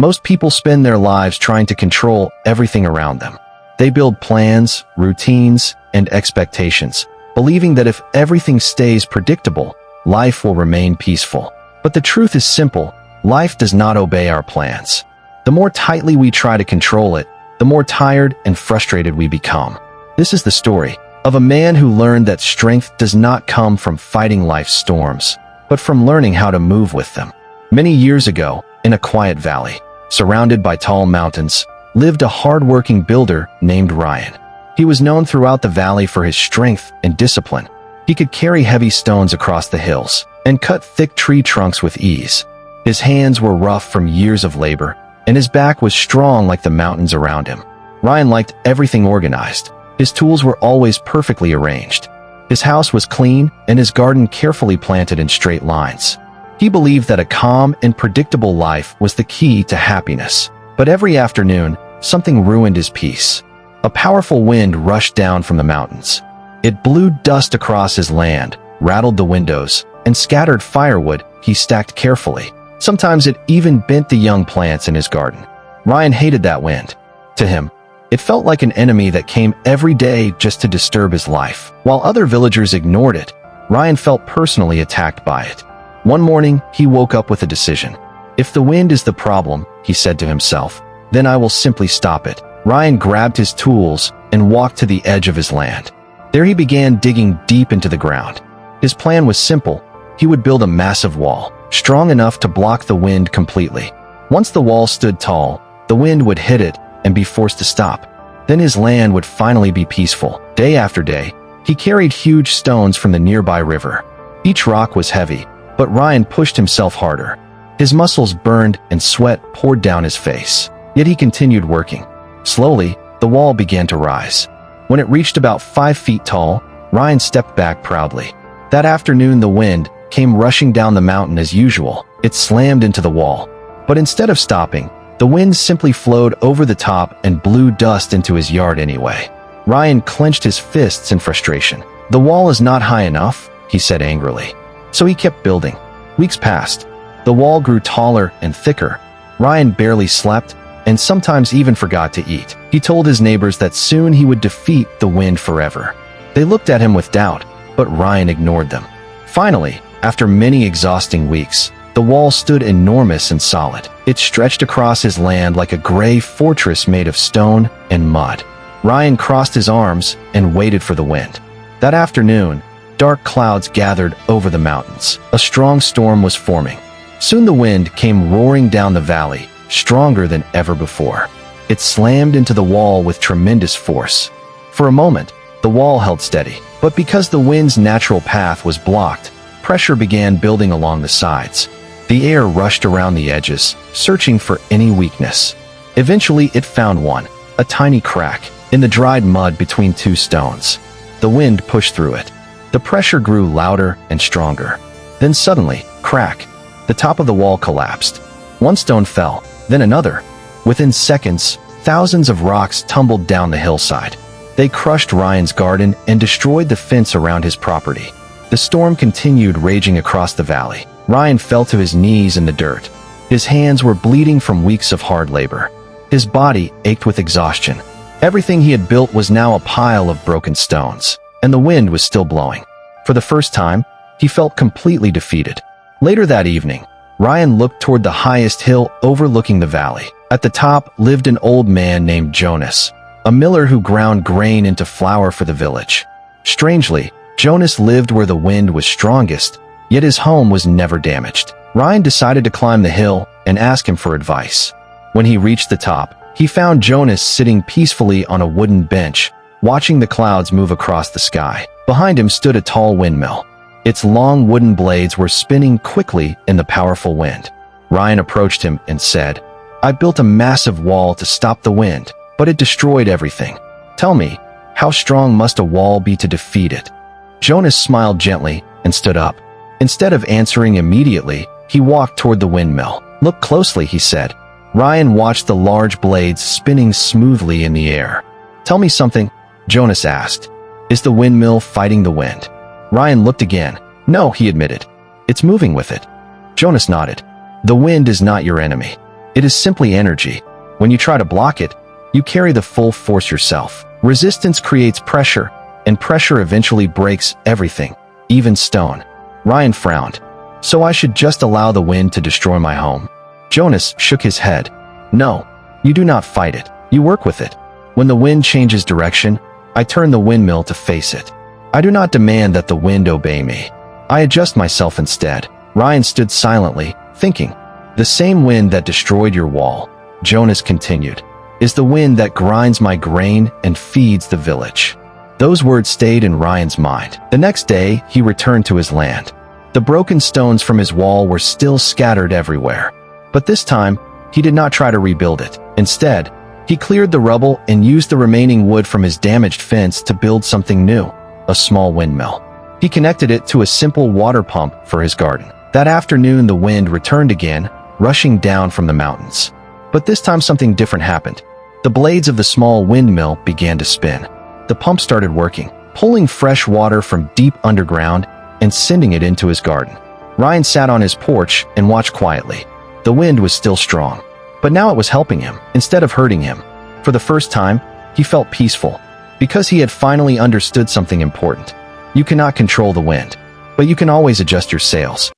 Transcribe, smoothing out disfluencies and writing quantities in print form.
Most people spend their lives trying to control everything around them. They build plans, routines, and expectations, believing that if everything stays predictable, life will remain peaceful. But the truth is simple: life does not obey our plans. The more tightly we try to control it, the more tired and frustrated we become. This is the story of a man who learned that strength does not come from fighting life's storms, but from learning how to move with them. Many years ago, in a quiet valley, surrounded by tall mountains, lived a hardworking builder named Rayan. He was known throughout the valley for his strength and discipline. He could carry heavy stones across the hills and cut thick tree trunks with ease. His hands were rough from years of labor, and his back was strong like the mountains around him. Rayan liked everything organized. His tools were always perfectly arranged. His house was clean, and his garden carefully planted in straight lines. He believed that a calm and predictable life was the key to happiness. But every afternoon, something ruined his peace. A powerful wind rushed down from the mountains. It blew dust across his land, rattled the windows, and scattered firewood he stacked carefully. Sometimes it even bent the young plants in his garden. Rayan hated that wind. To him, it felt like an enemy that came every day just to disturb his life. While other villagers ignored it, Rayan felt personally attacked by it. One morning, he woke up with a decision. If the wind is the problem, he said to himself, then I will simply stop it. Rayan grabbed his tools and walked to the edge of his land. There he began digging deep into the ground. His plan was simple. He would build a massive wall, strong enough to block the wind completely. Once the wall stood tall, the wind would hit it and be forced to stop. Then his land would finally be peaceful. Day after day, he carried huge stones from the nearby river. Each rock was heavy, but Rayan pushed himself harder. His muscles burned and sweat poured down his face. Yet he continued working. Slowly, the wall began to rise. When it reached about 5 feet tall, Rayan stepped back proudly. That afternoon, the wind came rushing down the mountain as usual. It slammed into the wall. But instead of stopping, the wind simply flowed over the top and blew dust into his yard anyway. Rayan clenched his fists in frustration. The wall is not high enough, he said angrily. So he kept building. Weeks passed. The wall grew taller and thicker. Rayan barely slept and sometimes even forgot to eat. He told his neighbors that soon he would defeat the wind forever. They looked at him with doubt, but Rayan ignored them. Finally, after many exhausting weeks, the wall stood enormous and solid. It stretched across his land like a gray fortress made of stone and mud. Rayan crossed his arms and waited for the wind. That afternoon, dark clouds gathered over the mountains. A strong storm was forming. Soon the wind came roaring down the valley, stronger than ever before. It slammed into the wall with tremendous force. For a moment, the wall held steady, but because the wind's natural path was blocked, pressure began building along the sides. The air rushed around the edges, searching for any weakness. Eventually, it found one, a tiny crack, in the dried mud between two stones. The wind pushed through it. The pressure grew louder and stronger. Then suddenly, crack, the top of the wall collapsed. One stone fell, then another. Within seconds, thousands of rocks tumbled down the hillside. They crushed Rayan's garden and destroyed the fence around his property. The storm continued raging across the valley. Rayan fell to his knees in the dirt. His hands were bleeding from weeks of hard labor. His body ached with exhaustion. Everything he had built was now a pile of broken stones, and the wind was still blowing. For the first time, he felt completely defeated. Later that evening, Rayan looked toward the highest hill overlooking the valley. At the top lived an old man named Jonas, a miller who ground grain into flour for the village. Strangely, Jonas lived where the wind was strongest, yet his home was never damaged. Rayan decided to climb the hill and ask him for advice. When he reached the top, he found Jonas sitting peacefully on a wooden bench, watching the clouds move across the sky. Behind him stood a tall windmill. Its long wooden blades were spinning quickly in the powerful wind. Rayan approached him and said, "I built a massive wall to stop the wind, but it destroyed everything. Tell me, how strong must a wall be to defeat it?" Jonas smiled gently and stood up. Instead of answering immediately, he walked toward the windmill. "Look closely," he said. Rayan watched the large blades spinning smoothly in the air. "Tell me something," Jonas asked. "Is the windmill fighting the wind?" Rayan looked again. "No," he admitted. "It's moving with it." Jonas nodded. "The wind is not your enemy. It is simply energy. When you try to block it, you carry the full force yourself. Resistance creates pressure, and pressure eventually breaks everything, even stone. Rayan frowned. So I should just allow the wind to destroy my home? Jonas shook his head. No, you do not fight it. You work with it. When the wind changes direction, I turn the windmill to face it. I do not demand that the wind obey me. I adjust myself instead. Rayan stood silently, thinking. The same wind that destroyed your wall, Jonas continued, is the wind that grinds my grain and feeds the village. Those words stayed in Rayan's mind. The next day, he returned to his land. The broken stones from his wall were still scattered everywhere. But this time, he did not try to rebuild it. Instead, he cleared the rubble and used the remaining wood from his damaged fence to build something new, a small windmill. He connected it to a simple water pump for his garden. That afternoon, the wind returned again, rushing down from the mountains. But this time something different happened. The blades of the small windmill began to spin. The pump started working, pulling fresh water from deep underground and sending it into his garden. Rayan sat on his porch and watched quietly. The wind was still strong, but now it was helping him instead of hurting him. For the first time, he felt peaceful, because he had finally understood something important. You cannot control the wind, but you can always adjust your sails.